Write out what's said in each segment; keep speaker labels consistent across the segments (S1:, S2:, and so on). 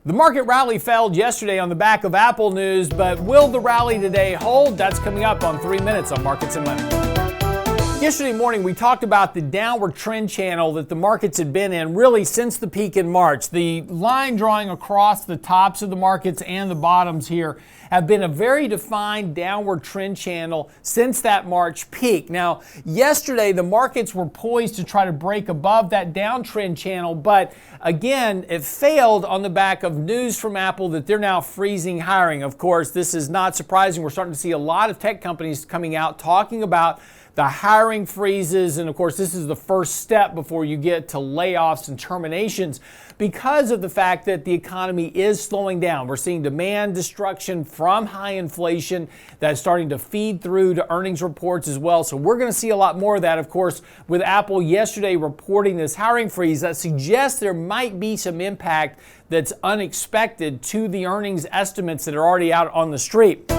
S1: The market rally failed yesterday on the back of Apple news, but will the rally today hold? That's coming up on 3 Minutes on Markets and Money. Yesterday morning, we talked about the downward trend channel that the markets had been in really since the peak in March. The line drawing across the tops of the markets and the bottoms here have been a very defined downward trend channel since that March peak. Now, yesterday, the markets were poised to try to break above that downtrend channel, but again, it failed on the back of news from Apple that they're now freezing hiring. Of course, this is not surprising. We're starting to see a lot of tech companies coming out talking about the hiring freezes, and of course this is the first step before you get to layoffs and terminations because of the fact that the economy is slowing down. We're seeing demand destruction from high inflation that's starting to feed through to earnings reports as well. So we're going to see a lot more of that, of course, with Apple yesterday reporting this hiring freeze that suggests there might be some impact that's unexpected to the earnings estimates that are already out on the street.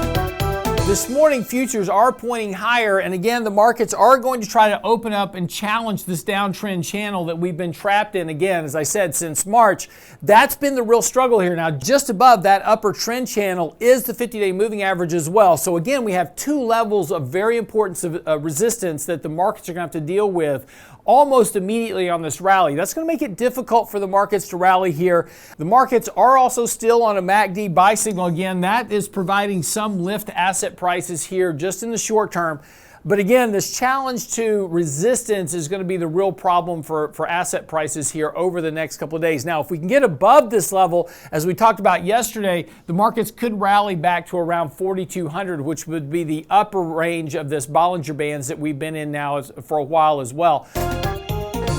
S1: This morning, futures are pointing higher, and again, the markets are going to try to open up and challenge this downtrend channel that we've been trapped in, again, as I said, since March. That's been the real struggle here. Now, just above that upper trend channel is the 50-day moving average as well. So again, we have two levels of very important resistance that the markets are going to have to deal with almost immediately on this rally. That's going to make it difficult for the markets to rally here. The markets are also still on a MACD buy signal. Again, that is providing some lift to asset prices here just in the short term. But again, this challenge to resistance is going to be the real problem for asset prices here over the next couple of days. Now, if we can get above this level, as we talked about yesterday, the markets could rally back to around 4,200, which would be the upper range of this Bollinger Bands that we've been in now for a while as well.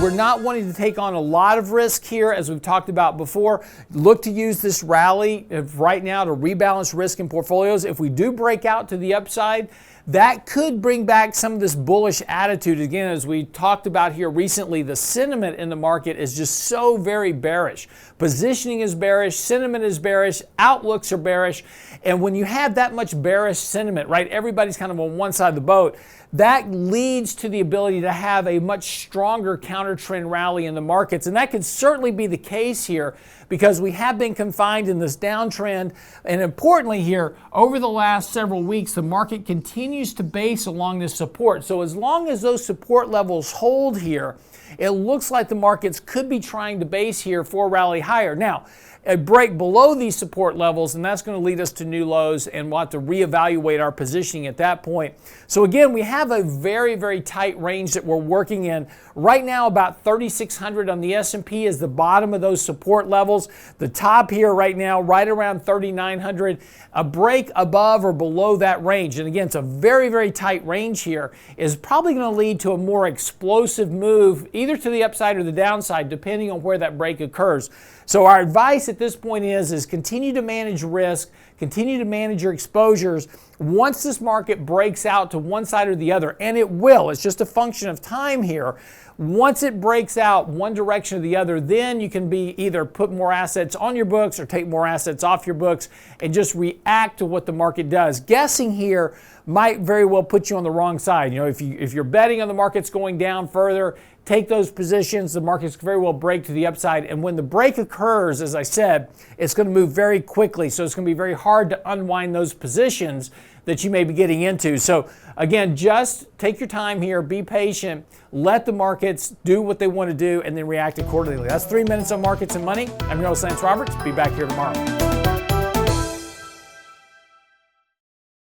S1: We're not wanting to take on a lot of risk here, as we've talked about before. Look to use this rally right now to rebalance risk in portfolios. If we do break out to the upside, that could bring back some of this bullish attitude. Again, as we talked about here recently, the sentiment in the market is just so very bearish. Positioning is bearish, sentiment is bearish, outlooks are bearish. And when you have that much bearish sentiment, right, everybody's kind of on one side of the boat, that leads to the ability to have a much stronger counter trend rally in the markets. And that could certainly be the case here because we have been confined in this downtrend. And importantly here, over the last several weeks, the market continues to base along this support. So as long as those support levels hold here, it looks like the markets could be trying to base here for a rally higher. Now, a break below these support levels, and that's going to lead us to new lows, and we'll have to reevaluate our positioning at that point. So again, we have a very, very tight range that we're working in. Right now, about 3,600 on the S&P is the bottom of those support levels. The top here right now, right around 3,900. A break above or below that range, and again, it's a very, very tight range here, is probably going to lead to a more explosive move, either to the upside or the downside, depending on where that break occurs. So our advice at this point is continue to manage risk, continue to manage your exposures. Once this market breaks out to one side or the other, and it will, it's just a function of time here. Once it breaks out one direction or the other, then you can be either put more assets on your books or take more assets off your books and just react to what the market does. Guessing here might very well put you on the wrong side. You know, if you're betting on the markets going down further, take those positions. The markets could very well break to the upside. And when the break occurs, as I said, it's going to move very quickly. So it's going to be very hard to unwind those positions that you may be getting into. So again, just take your time here, be patient, let the markets do what they want to do, and then react accordingly. That's 3 Minutes on Markets and Money. I'm your host, Lance Roberts. Be back here tomorrow.